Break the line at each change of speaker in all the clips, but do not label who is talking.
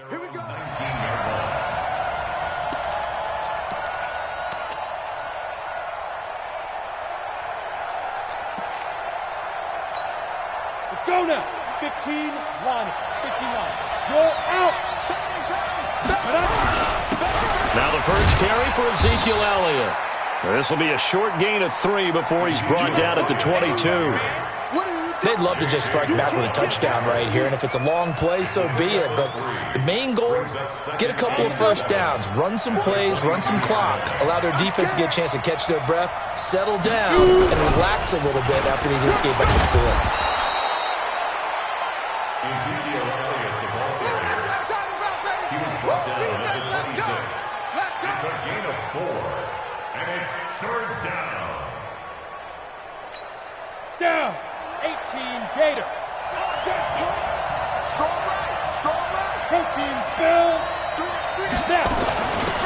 Here we go.
19-yard line.
Let's go now. 15 line. 15 line. You're out.
Now the first carry for Ezekiel Elliott. This will be a short gain of 3 before he's brought down at the 22.
They'd love to just strike back with a touchdown right here, and if it's a long play, so be it. But the main goal, get a couple of first downs, run some plays, run some clock, allow their defense to get a chance to catch their breath, settle down, and relax a little bit after they just gave up the score.
Ezekiel Elliott, the ball carrier. He was brought down at the 26. It's a gain of 4, and it's third down.
Down. 18 Gator.
Strong right.
Protein spill. Snap.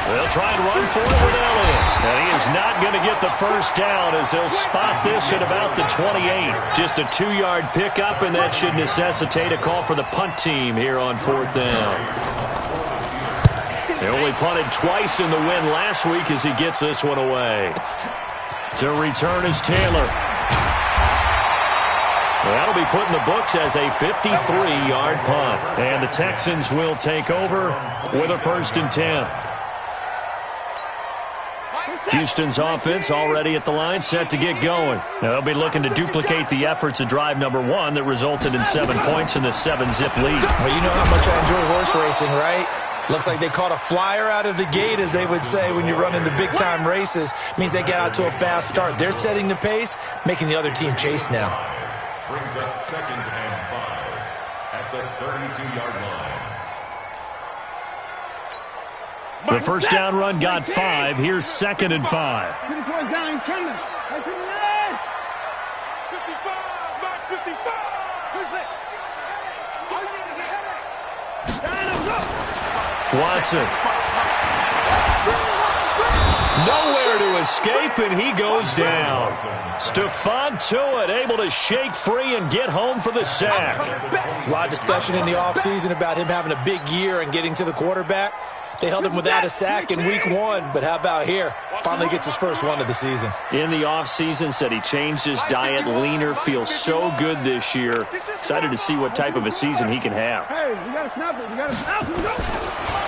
They'll try and run for it with Elliott. And he is not going to get the first down as they'll spot this at about the 28. Just a 2-yard pickup, and that should necessitate a call for the punt team here on 4th down. They only punted twice in the win last week as he gets this one away. To return is Taylor. That'll be put in the books as a 53-yard punt. And the Texans will take over with a 1st and 10. Houston's offense already at the line, set to get going. Now they'll be looking to duplicate the efforts of drive number 1 that resulted in 7 points in the 7-zip lead.
Well, you know how much I enjoy horse racing, right? Looks like they caught a flyer out of the gate, as they would say when you're running the big-time races. Means they get out to a fast start. They're setting the pace, making the other team chase now.
Brings up 2nd and 5 at the 32-yard line.
The first down run got 5. Here's 2nd and 5.
54 down coming. 55.
Watson. Nowhere to escape, and he goes down. Stephon Tuitt able to shake free and get home for the sack.
There's a lot of discussion in the offseason about him having a big year and getting to the quarterback. They held him without a sack in week 1, but how about here? Finally gets his first one of the season.
In the offseason, said he changed his diet, leaner, feels so good this year. Excited to see what type of a season he can have.
Hey, you got to snap it. You got to snap it.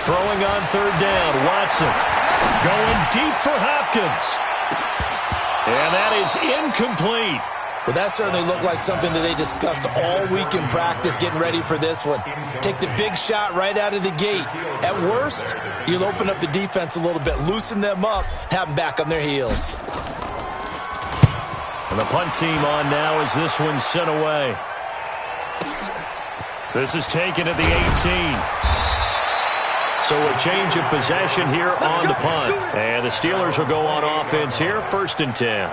Throwing on 3rd down, Watson. Going deep for Hopkins. And that is incomplete.
Well, that certainly looked like something that they discussed all week in practice, getting ready for this one. Take the big shot right out of the gate. At worst, you'll open up the defense a little bit, loosen them up, have them back on their heels.
And the punt team on now as this one's sent away. This is taken at the 18. So a change of possession here on the punt. And the Steelers will go on offense here, 1st and 10.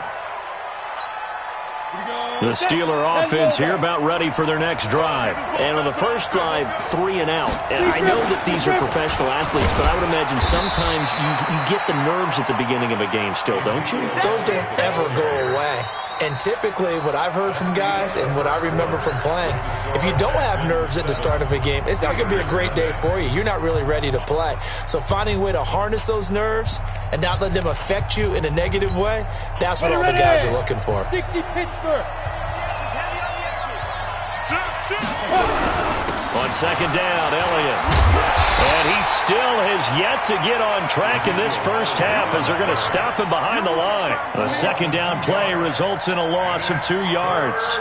The Steeler offense here about ready for their next drive.
And on the first drive, 3 and out. And I know that these are professional athletes, but I would imagine sometimes you get the nerves at the beginning of a game still, don't you?
Those don't ever go away. And typically, what I've heard from guys and what I remember from playing, if you don't have nerves at the start of a game, it's not going to be a great day for you. You're not really ready to play. So finding a way to harness those nerves and not let them affect you in a negative way, that's what all the guys are looking for.
60 Pittsburgh.
On 2nd down, Elliott. And he still has yet to get on track in this first half as they're going to stop him behind the line. A 2nd down play results in a loss of 2 yards.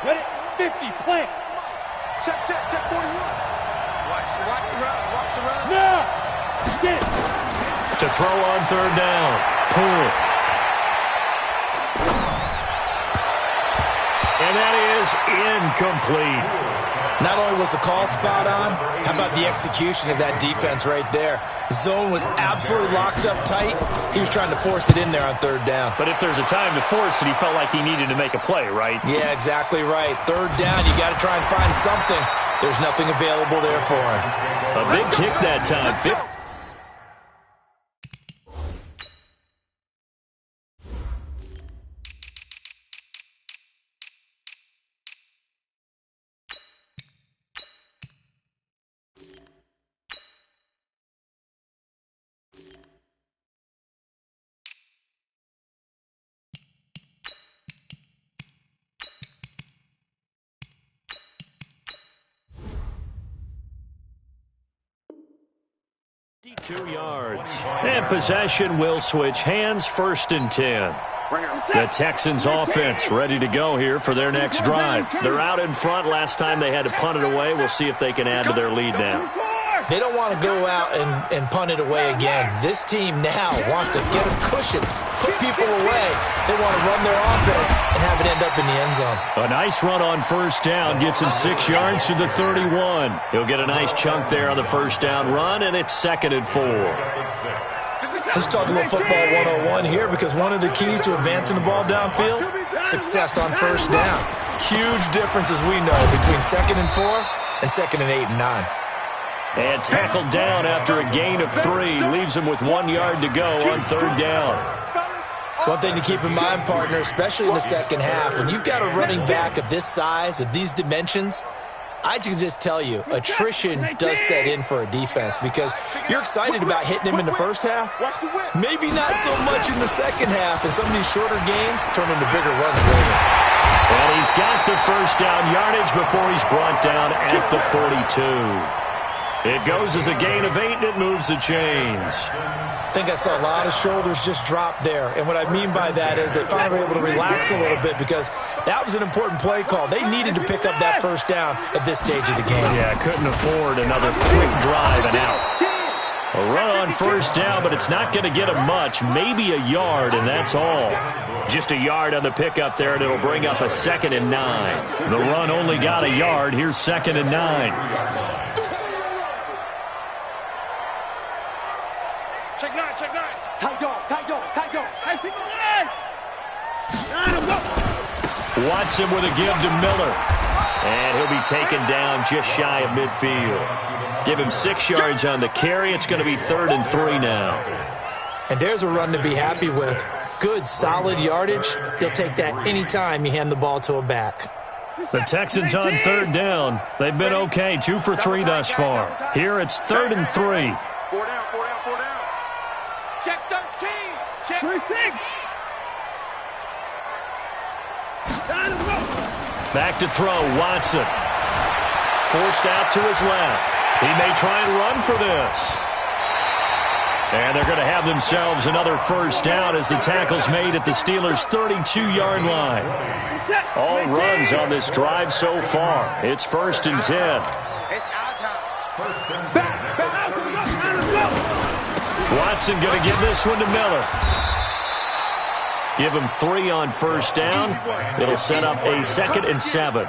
Ready? 50, plant.
Check 41. Watch the run.
Now. Get it.
To throw on 3rd down. Poole. And that is incomplete.
Not only was the call spot on, how about the execution of that defense right there? Zone was absolutely locked up tight. He was trying to force it in there on 3rd down.
But if there's a time to force it, he felt like he needed to make a play, right?
Yeah, exactly right. 3rd down, you got to try and find something. There's nothing available there for him.
A big kick that time. 2 yards. And possession will switch hands, 1st and 10. The Texans offense ready to go here for their next drive. They're out in front. Last time they had to punt it away. We'll see if they can add to their lead now.
They don't want to go out and punt it away again. This team now wants to get a cushion, put people away. They want to run their offense and have it end up in the end zone.
A nice run on 1st down. Gets him 6 yards to the 31. He'll get a nice chunk there on the 1st down run, and it's 2nd and 4.
Let's talk a little football 101 here, because one of the keys to advancing the ball downfield, success on 1st down. Huge difference, as we know, between 2nd and 4 and 2nd and 8 and 9.
And tackled down after a gain of 3. Leaves him with 1 yard to go on 3rd down.
One thing to keep in mind, partner, especially in the second half, when you've got a running back of this size, of these dimensions, I can just tell you, attrition does set in for a defense, because you're excited about hitting him in the first half, maybe not so much in the second half, and some of these shorter gains turn into bigger runs later.
And he's got the 1st down yardage before he's brought down at the 42. It goes as a gain of 8, and it moves the chains.
I think I saw a lot of shoulders just drop there, and what I mean by that is they finally were able to relax a little bit, because that was an important play call. They needed to pick up that 1st down at this stage of the game.
Yeah, couldn't afford another quick drive and out. A run on 1st down, but it's not going to get him much, maybe a yard, and that's all. Just a yard on the pickup there, and it'll bring up a 2nd and 9. The run only got a yard. Here's 2nd and 9.
Check 9, check 9. Tight dog, tight dog, tight dog. Hey, pick the line.
Watson with a give to Miller. And he'll be taken down just shy of midfield. Give him 6 yards on the carry. It's going to be 3rd and 3 now.
And there's a run to be happy with. Good, solid yardage. He'll take that anytime you hand the ball to a back.
The Texans on 3rd down. They've been okay, 2 for 3 thus far. Here it's 3rd and 3.
4 down, 4 down, 4 down. Check 13. Check 6.
Back to throw, Watson. Forced out to his left. He may try and run for this. And they're going to have themselves another 1st down as the tackle's made at the Steelers' 32-yard line. All runs on this drive so far. It's 1st and 10.
It's our time. Back.
Watson going to give this one to Miller. Give him 3 on 1st down. It'll set up a 2nd and 7.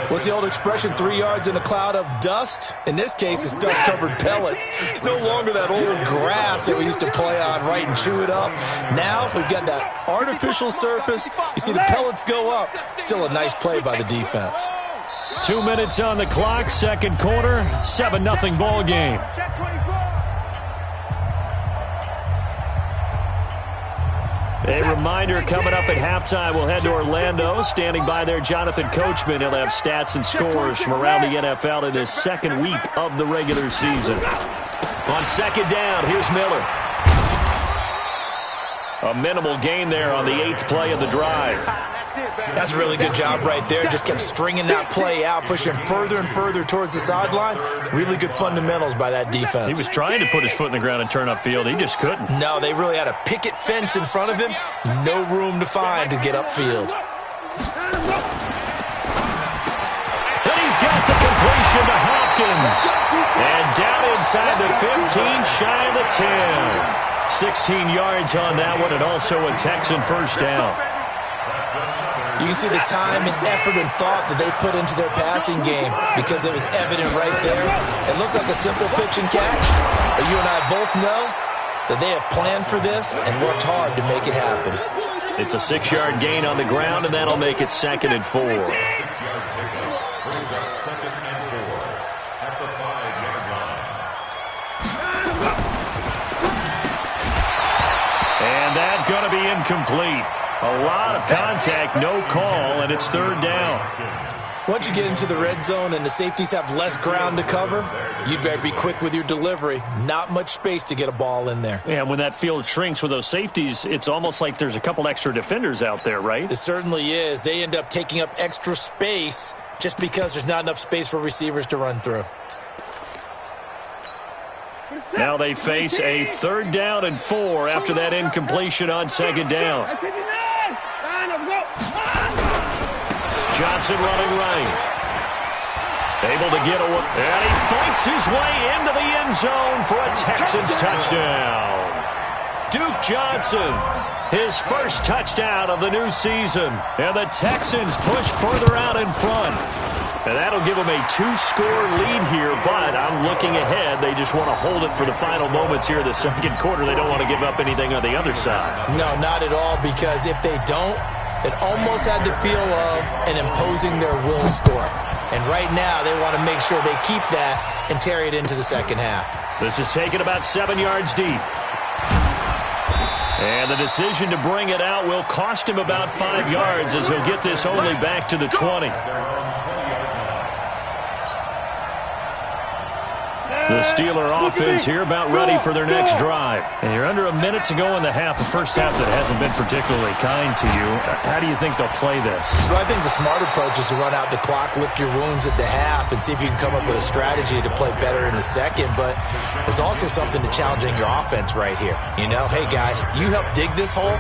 What's the old expression, 3 yards in a cloud of dust? In this case, it's dust-covered pellets. It's no longer that old grass that we used to play on, right, and chew it up. Now we've got that artificial surface. You see the pellets go up. Still a nice play by the defense.
2 minutes on the clock, 2nd quarter, 7-0 ball game. A reminder, coming up at halftime, we'll head to Orlando. Standing by there, Jonathan Coachman. He'll have stats and scores from around the NFL in his 2nd week of the regular season. On 2nd down, here's Miller. A minimal gain there on the 8th play of the drive.
That's a really good job right there. Just kept stringing that play out, pushing further and further towards the sideline. Really good fundamentals by that defense.
He was trying to put his foot in the ground and turn upfield. He just couldn't.
No, they really had a picket fence in front of him. No room to find to get upfield.
And he's got the completion to Hopkins. And down inside the 15, shy of the 10. 16 yards on that one, and also a Texan 1st down.
You can see the time and effort and thought that they put into their passing game, because it was evident right there. It looks like a simple pitch and catch, but you and I both know that they have planned for this and worked hard to make it happen.
It's a 6-yard gain on the ground, and that'll make it 2nd and 4. And that's going to be incomplete. A lot of contact, no call, and it's 3rd down.
Once you get into the red zone and the safeties have less ground to cover, you better be quick with your delivery. Not much space to get a ball in there.
Yeah, when that field shrinks with those safeties, it's almost like there's a couple extra defenders out there, right?
It certainly is. They end up taking up extra space just because there's not enough space for receivers to run through.
Now they face a 3rd down and 4 after that incompletion on 2nd down. Johnson running right. Able to get away. And he fights his way into the end zone for a Texans touchdown. Duke Johnson, his first touchdown of the new season. And the Texans push further out in front. And that'll give them a 2-score lead here, but I'm looking ahead. They just want to hold it for the final moments here in the 2nd quarter. They don't want to give up anything on the other side.
No, not at all, because if they don't, it almost had the feel of an imposing their will score. And right now, they want to make sure they keep that and carry it into the 2nd half. This is taken about 7 yards deep.
And the decision to bring it out will cost him about 5 yards as he'll get this only back to the 20. The Steeler offense here about ready for their next drive. And you're under a minute to go in the half. The first half that hasn't been particularly kind to you. How do you think they'll play this?
Well, I think the smart approach is to run out the clock, lick your wounds at the half, and see if you can come up with a strategy to play better in the 2nd. But there's also something to challenging your offense right here. You know, hey, guys, you help dig this hole.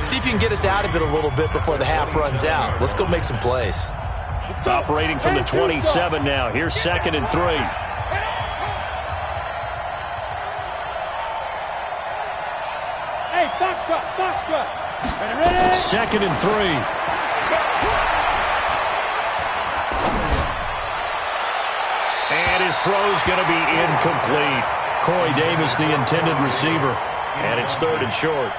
See if you can get us out of it a little bit before the half runs out. Let's go make some plays.
Operating from the 27 now. Here's 2nd and 3.
Foxtrot.
2nd and 3. And his throw's going to be incomplete. Corey Davis, the intended receiver. And it's 3rd and short.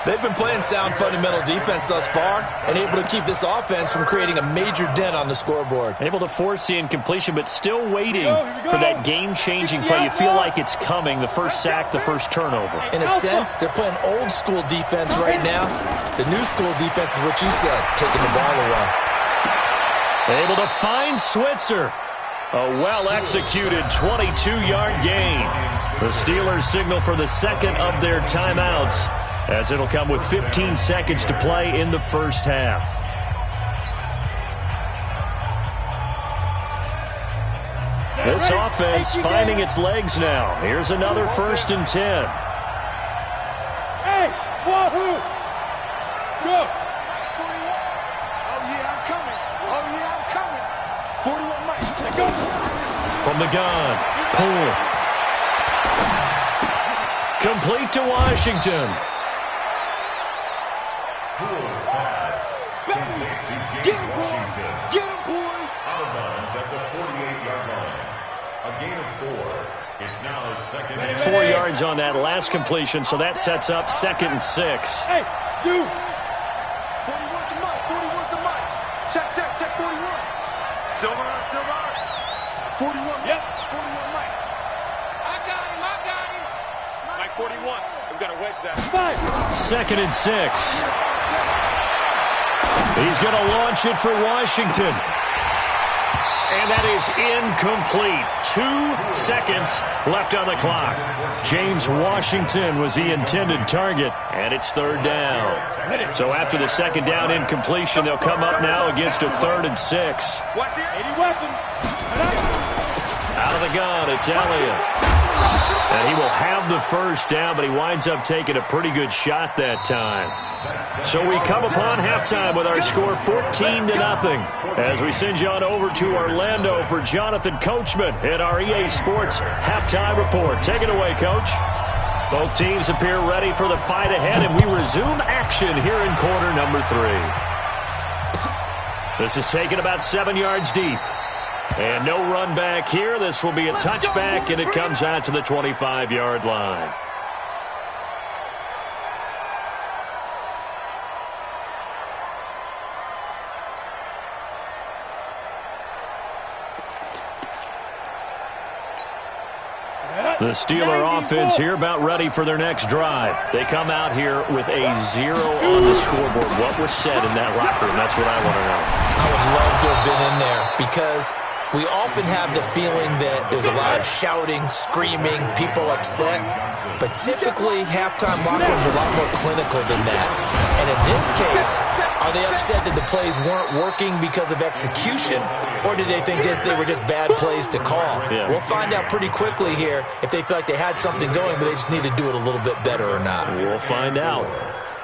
They've been playing sound fundamental defense thus far and able to keep this offense from creating a major dent on the scoreboard.
Able to force the incompletion, but still waiting for that game-changing play. You feel like it's coming, the first sack, the first turnover.
In a sense, they're playing old-school defense right now. The new-school defense is what you said, taking the ball away.
Able to find Switzer. A well-executed 22-yard gain. The Steelers signal for the 2nd of their timeouts, as it'll come with 15 seconds to play in the first half. This offense finding its legs now. Here's another 1st and 10.
Hey, wahoo! Go!
Oh, yeah, I'm coming. Oh, yeah, I'm coming. 41 Mike.
Go!
From the gun, pull. Complete to Washington.
Get him, boy! Get him, boy!
Out of bounds at the 48-yard line. A gain of 4. It's now 2nd and
4 yards on that last completion, so that sets up 2nd and 6.
Hey, shoot!
41 to Mike. 41 to Mike. Check, 41. Silver. 41.
Yep.
41 Mike. I got him. Mike 41. We've got to wedge that.
2nd and 6. He's going to launch it for Washington. And that is incomplete. 2 seconds left on the clock. James Washington was the intended target, and it's 3rd down. So after the 2nd down incompletion, they'll come up now against a 3rd and 6.
80 weapons.
Out of the gun, it's Elliott. And he will have the 1st down, but he winds up taking a pretty good shot that time. So we come upon halftime with our score 14-0 as we send you on over to Orlando for Jonathan Coachman at our EA Sports Halftime Report. Take it away, Coach. Both teams appear ready for the fight ahead, and we resume action here in quarter number 3. This is taken about 7 yards deep. And no run back here. This will be a touchback, and it comes out to the 25-yard line. The Steeler offense here about ready for their next drive. They come out here with a 0 on the scoreboard. What was said in that locker room? That's what I want to know.
I would love to have been in there because We often have the feeling that there's a lot of shouting, screaming, people upset. But typically, halftime locker rooms are a lot more clinical than that. And in this case, are they upset that the plays weren't working because of execution? Or did they think they were just bad plays to call?
Yeah.
We'll find out pretty quickly here if they feel like they had something going, but they just need to do it a little bit better or not.
We'll find out.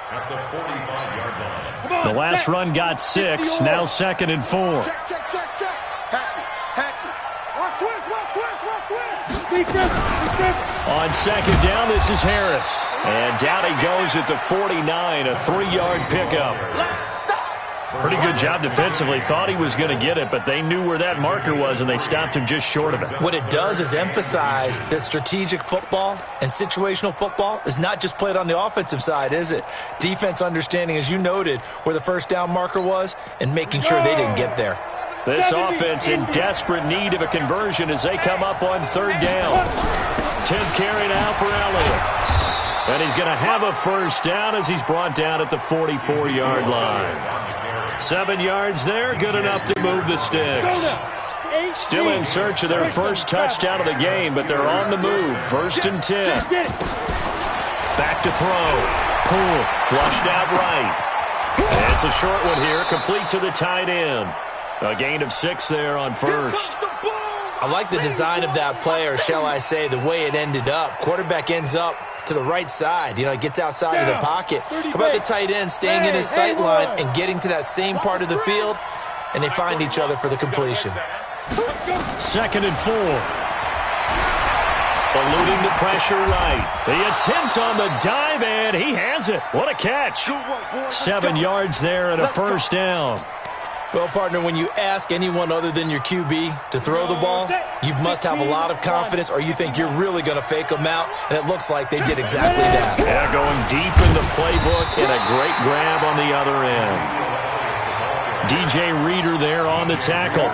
At the 45-yard line.
The last run got 6, now 2nd and 4.
Check, check, check, check. Patch it. Watch twist.
On 2nd down, this is Harris. And down he goes at the 49, a 3-yard pickup. Pretty good job defensively. Thought he was going to get it, but they knew where that marker was, and they stopped him just short of it.
What it does is emphasize that strategic football and situational football is not just played on the offensive side, is it? Defense understanding, as you noted, where the first down marker was and making sure they didn't get there.
This offense in desperate need of a conversion as they come up on 3rd down. 10th carry now for Elliott. And he's going to have a first down as he's brought down at the 44-yard line. 7 yards there, good enough to move the sticks. Still in search of their first touchdown of the game, but they're on the move. 1st and 10. Back to throw. Pull. Flushed out right. And it's a short one here, complete to the tight end. A gain of 6 there on 1st.
I like the design of that play, or shall I say the way it ended up. Quarterback ends up to the right side. It gets outside of the pocket. How about the tight end staying in his sight line and getting to that same part of the field, and they find each other for the completion.
2nd and 4. Eluding the pressure right. The attempt on the dive, and he has it. What a catch. 7 yards there and a first down.
Well, partner, when you ask anyone other than your QB to throw the ball, you must have a lot of confidence, or you think you're really going to fake them out, and it looks like they did exactly that.
Yeah, going deep in the playbook and a great grab on the other end. DJ Reader there on the tackle.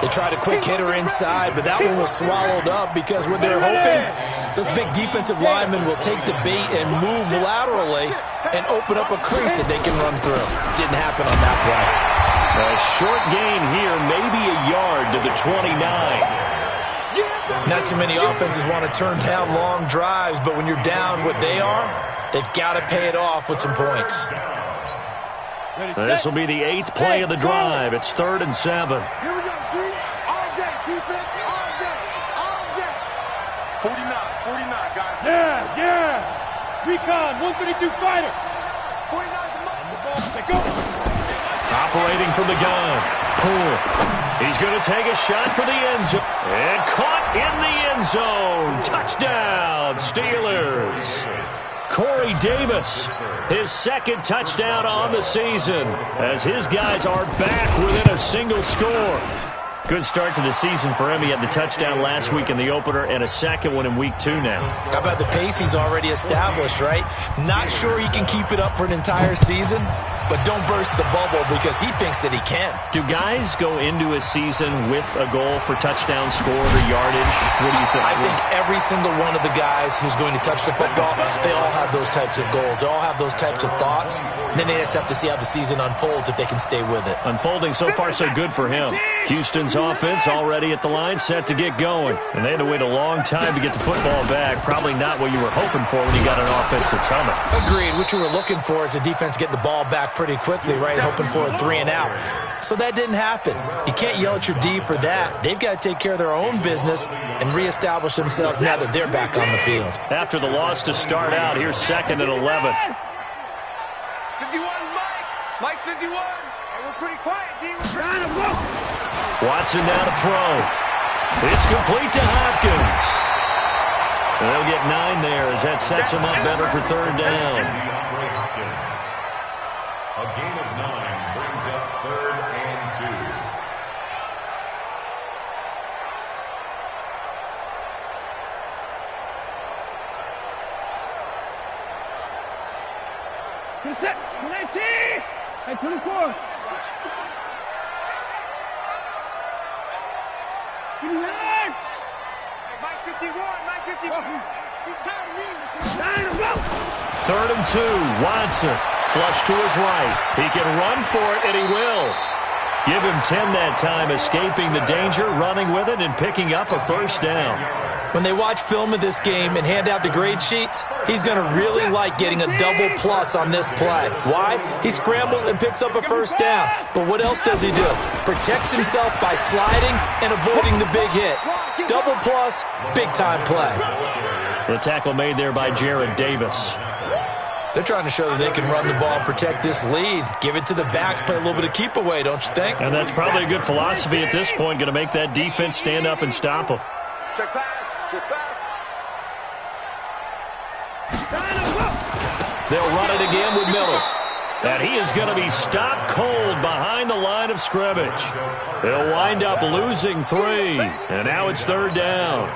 They tried a quick hitter inside, but that one was swallowed up because what they're hoping, those big defensive linemen will take the bait and move laterally and open up a crease that they can run through. Didn't happen on that play.
A short gain here, maybe a yard to the 29.
Not too many offenses want to turn down long drives, but when you're down what they are, they've got to pay it off with some points.
This will be the 8th play of the drive. It's 3rd and 7.
Here we go, D. All day, defense, all day. 49, guys.
Yeah. Recon, 132 fighter.
49,
Go.
Operating from the gun. Pull. He's going to take a shot for the end zone. And caught in the end zone. Touchdown, Steelers. Corey Davis, his 2nd touchdown on the season, as his guys are back within a single score. Good start to the season for him. He had the touchdown last week in the opener and a 2nd one in week 2 now.
How about the pace he's already established, right? Not sure he can keep it up for an entire season, but don't burst the bubble because he thinks that he can.
Do guys go into a season with a goal for touchdown scored or yardage? What do you think?
I think every single one of the guys who's going to touch the football, they all have those types of goals. They all have those types of thoughts. And then they just have to see how the season unfolds if they can stay with it.
Unfolding so far so good for him. Houston's offense already at the line, set to get going. And they had to wait a long time to get the football back. Probably not what you were hoping for when you got an offense that's humming.
Agreed. What you were looking for is the defense get the ball back pretty quickly, right? Hoping for a 3 and out. So that didn't happen. You can't yell at your D for that. They've got to take care of their own business and reestablish themselves now that they're back on the field.
After the loss to start out, here's 2nd and 11.
51, Mike 51. Hey, we're pretty quiet, D. We're trying to go.
Watson now to throw. It's complete to Hopkins. And they'll get 9 there as that sets him up better for 3rd down.
A gain of 9 brings up 3rd and 2.
Set. 19. And 24. 59.
Mike 51, Mike 51. He's tired of me.
3rd and 2. Watson. Flush to his right. He can run for it, and he will. Give him 10 that time, escaping the danger, running with it, and picking up a first down.
When they watch film of this game and hand out the grade sheets, he's going to really like getting a double plus on this play. Why? He scrambles and picks up a first down. But what else does he do? Protects himself by sliding and avoiding the big hit. Double plus, big-time play.
The tackle made there by Jared Davis.
They're trying to show that they can run the ball, protect this lead, give it to the backs, play a little bit of keep away, don't you think?
And that's probably a good philosophy at this point, going to make that defense stand up and stop them.
Check pass. Check pass.
They'll run it again with Miller. And he is going to be stopped cold behind the line of scrimmage. They'll wind up losing 3. And now it's 3rd down.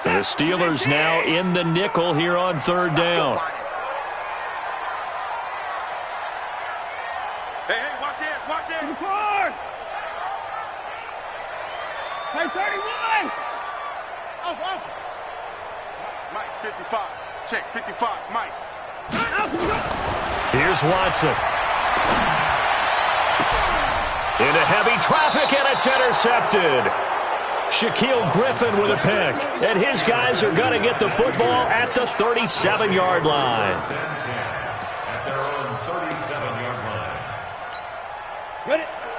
The Steelers now in the nickel here on 3rd down.
Hey, watch it, watch it.
Play 31.
Off. Mike, 55. Check, 55. Mike.
Here's Watson. Into heavy traffic, and it's intercepted. Shaquille Griffin with a pick. And his guys are going to get the football at the 37-yard line.
At their own 37-yard line.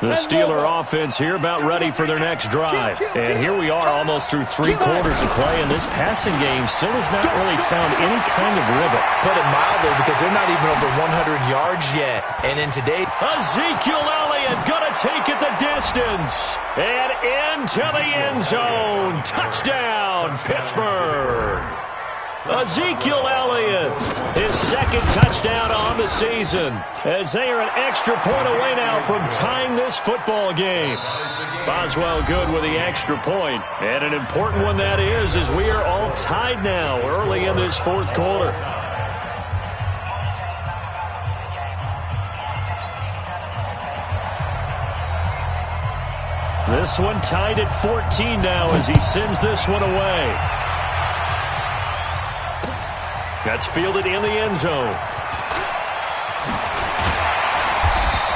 The Steeler offense here about ready for their next drive. And here we are almost through 3 quarters of play, and this passing game still has not really found any kind of rhythm.
Put it mildly, because they're not even over 100 yards yet. And in today,
Ezekiel Elliott going to take it the distance. And into the end zone. Touchdown, Pittsburgh. Ezekiel Elliott, his 2nd touchdown on the season, as they are an extra point away now from tying this football game. Boswell good with the extra point, and an important one that is, as we are all tied now early in this 4th quarter. This one tied at 14 now as he sends this one away. That's fielded in the end zone.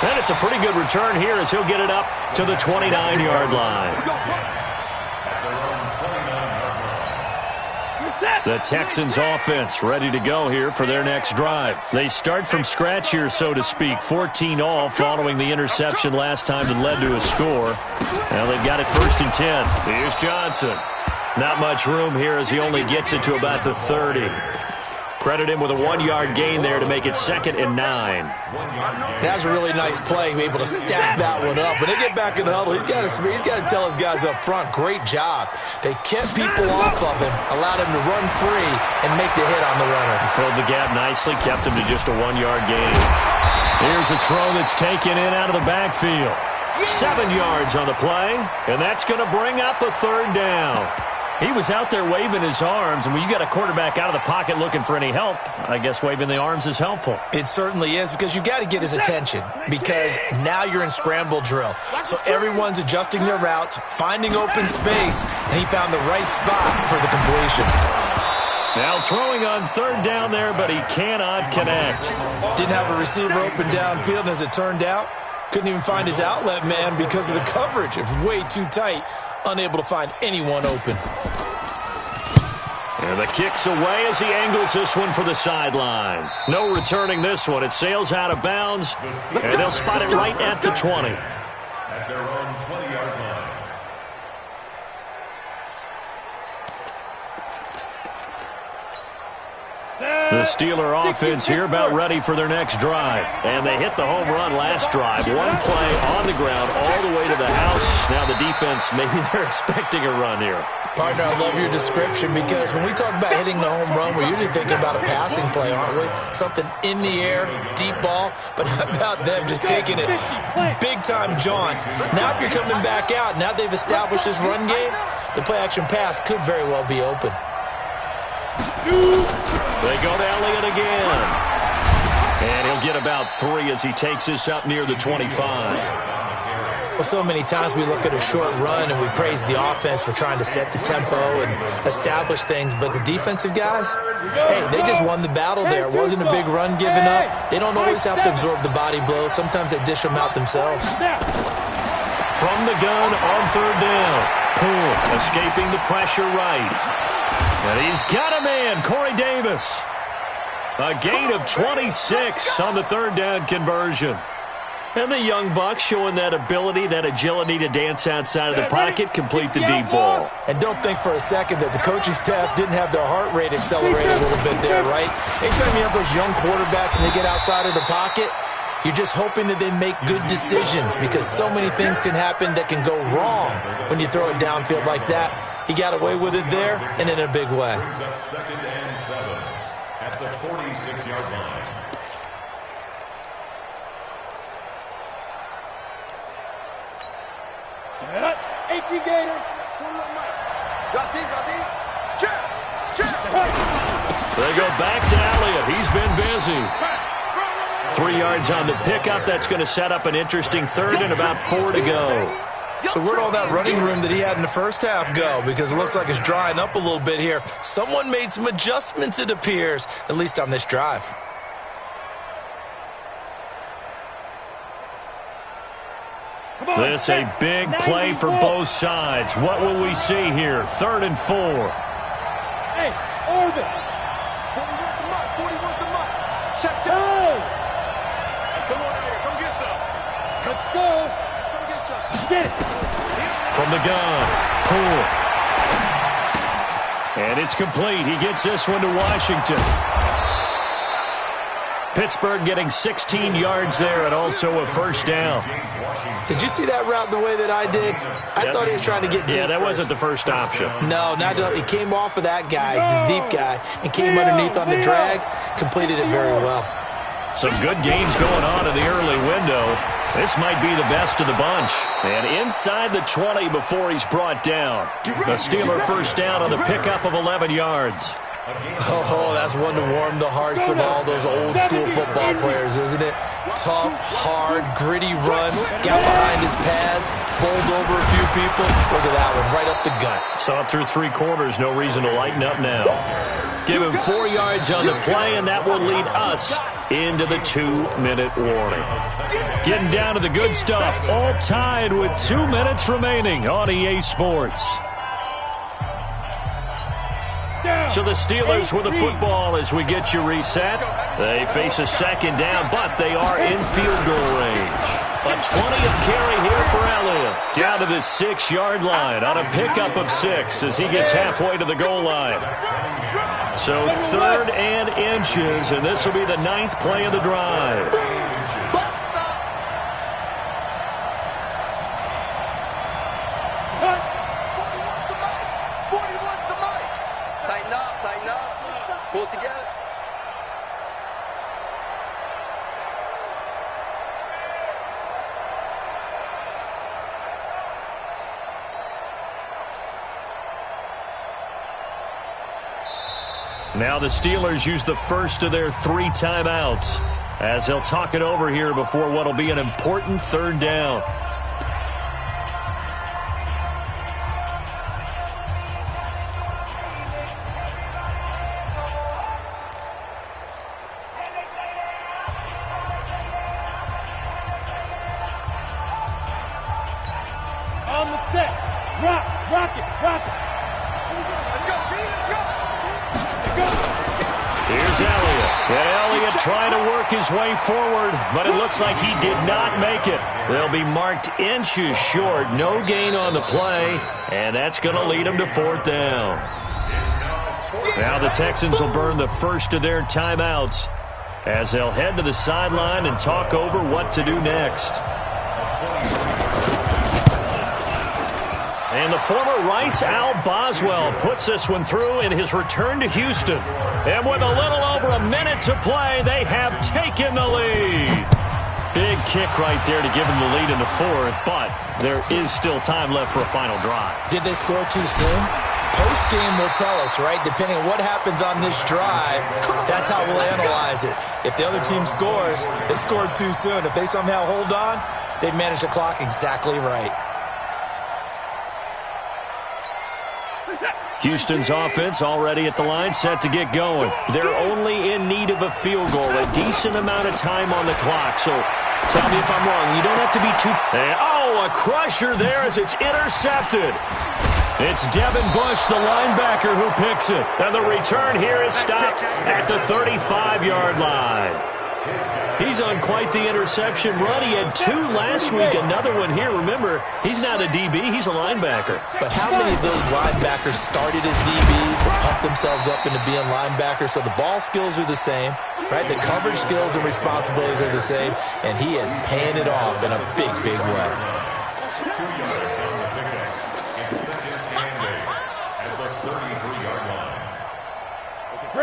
And it's a pretty good return here as he'll get it up to the 29-yard line. The Texans offense ready to go here for their next drive. They start from scratch here, so to speak. 14 all following the interception last time that led to a score. Now they've got it 1st and 10. Here's Johnson. Not much room here as he only gets it to about the 30. Credit him with a 1-yard gain there to make it 2nd and 9.
that was a really nice play, able to stack that one up. When they get back in the huddle, he's got to tell his guys up front, great job. They kept people off of him, allowed him to run free and make the hit on the runner.
Filled the gap nicely, kept him to just a 1-yard gain. Here's a throw that's taken in out of the backfield. 7 yards on the play, and that's going to bring up a 3rd down. He was out there waving his arms, and when you got a quarterback out of the pocket looking for any help, I guess waving the arms is helpful.
It certainly is, because you got to get his attention, because now you're in scramble drill. So everyone's adjusting their routes, finding open space, and he found the right spot for the completion.
Now throwing on 3rd down there, but he cannot connect.
Didn't have a receiver open downfield, and as it turned out, couldn't even find his outlet man because of the coverage. It was way too tight, unable to find anyone open.
And the kick's away as he angles this one for the sideline. No returning this one. It sails out of bounds, and they'll spot it right at the 20.
At their own 20-yard line.
The Steeler offense here about ready for their next drive. And they hit the home run last drive. One play on the ground all the way to the house. Now the defense, maybe they're expecting a run here.
Partner, I love your description, because when we talk about hitting the home run, we're usually thinking about a passing play, aren't we? Something in the air, deep ball. But how about them just taking it big-time jaunt? Now if you're coming back out, now they've established this run game, the play-action pass could very well be open.
They go to Elliott again. And he'll get about 3 as he takes this up near the 25.
Well, so many times we look at a short run and we praise the offense for trying to set the tempo and establish things, but the defensive guys, hey, they just won the battle there. It wasn't a big run given up. They don't always have to absorb the body blows. Sometimes they dish them out themselves.
From the gun on third down. Poole escaping the pressure right. And he's got a man, Corey Davis. A gain of 26 on the third down conversion. And the young buck showing that ability, that agility to dance outside of the pocket, complete the deep ball.
And don't think for a second that the coaching staff didn't have their heart rate accelerate a little bit there, right? Anytime you have those young quarterbacks and they get outside of the pocket, you're just hoping that they make good decisions because so many things can happen that can go wrong when you throw it downfield like that. He got away with it there and in a big way.
Second and 7 at the 46-yard line.
Set up. 18 Gator.
Drop deep, drop deep. Check.
They go back to Elliott. He's been busy. 3 yards on the pickup. That's going to set up an interesting third and about 4 to go.
So where'd all that running room that he had in the first half go? Because it looks like it's drying up a little bit here. Someone made some adjustments, it appears, at least on this drive.
This a big play for both sides. What will we see here? 3rd and 4.
Hey, Orvin.
40 wants the mutt. Check. Hey, come on out here. Come get some.
Let's go.
Come get some.
Get it.
From the gun, Poole. And it's complete. He gets this one to Washington. Pittsburgh getting 16 yards there and also a first down.
Did you see that route the way that I did? I thought he was trying to get deep.
Yeah, that
first.
wasn't the first option.
No, he came off of that guy, the deep guy, and came underneath on the drag, completed it very well.
Some good games going on in the early window. This might be the best of the bunch. And inside the 20 before he's brought down. The Steeler first down on the pickup of 11 yards.
Oh, that's one to warm the hearts of all those old school football players, isn't it? Tough, hard, gritty run, got behind his pads, bowled over a few people. Look at that one, right up the gut.
Saw it through 3 quarters, no reason to lighten up now. Give him 4 yards on the play, and that will lead us into the 2-minute warning. Getting down to the good stuff, all tied with 2 minutes remaining on EA Sports. So the Steelers with the football as we get you reset. They face a second down, but they are in field goal range. A 20th carry here for Elliott. Down to the 6-yard line on a pickup of 6 as he gets halfway to the goal line. So 3rd and inches, and this will be the 9th play of the drive.
Tighten up. Pull it together.
Now the Steelers use the first of their 3 timeouts as they'll talk it over here before what will be an important 3rd down.
On the set. Rock it.
Let's go, B, let's go.
Here's Elliott. And Elliott trying to work his way forward, but it looks like he did not make it. They'll be marked inches short. No gain on the play, and that's going to lead them to 4th down. Now the Texans will burn the first of their timeouts as they'll head to the sideline and talk over what to do next. And the former Rice Al Boswell puts this one through in his return to Houston. And with a little over a minute to play, they have taken the lead. Big kick right there to give them the lead in the 4th, but there is still time left for a final drive.
Did they score too soon? Post-game will tell us, right? Depending on what happens on this drive, that's how we'll analyze it. If the other team scores, they scored too soon. If they somehow hold on, They've managed the clock exactly right.
Houston's offense already at the line, set to get going. They're only in need of a field goal, a decent amount of time on the clock. So tell me if I'm wrong. You don't have to be too... Oh, a crusher there as it's intercepted. It's Devin Bush, the linebacker, who picks it. And the return here is stopped at the 35-yard line. He's on quite the interception run. He had 2 last week, another one here. Remember, he's not a DB, he's a linebacker.
But how many of those linebackers started as DBs and pumped themselves up into being linebackers? So the ball skills are the same, right? The coverage skills and responsibilities are the same, and he is paying it off in a big, big way.
2 yards on the pickup. It's second and 8 at the 33-yard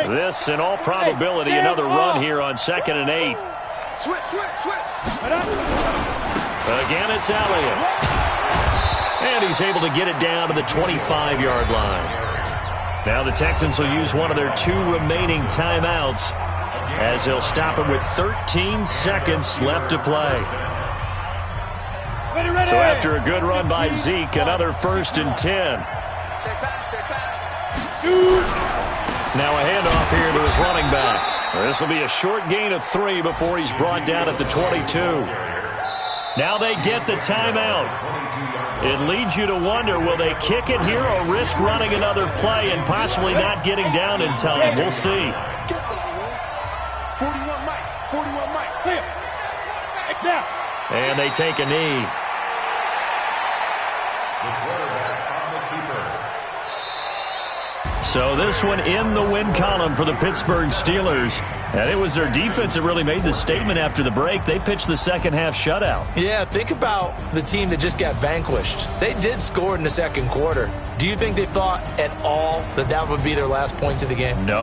line.
This, in all probability, another run here on 2nd and 8.
Switch.
Again, it's Elliott. And he's able to get it down to the 25-yard line. Now the Texans will use one of their 2 remaining timeouts as they'll stop it with 13 seconds left to play. So after a good run by Zeke, another 1st and 10. Now a handoff here to his running back. This will be a short gain of 3 before he's brought down at the 22. Now they get the timeout. It leads you to wonder, will they kick it here or risk running another play and possibly not getting down in time? We'll see.
41 Mike. Clear.
Now.
And they take a knee.
The quarterback on the keeper.
So this one in the win column for the Pittsburgh Steelers. And it was their defense that really made the statement after the break. They pitched the second half shutout.
Yeah, think about the team that just got vanquished. They did score in the second quarter. Do you think they thought at all that that would be their last points of the game?
No.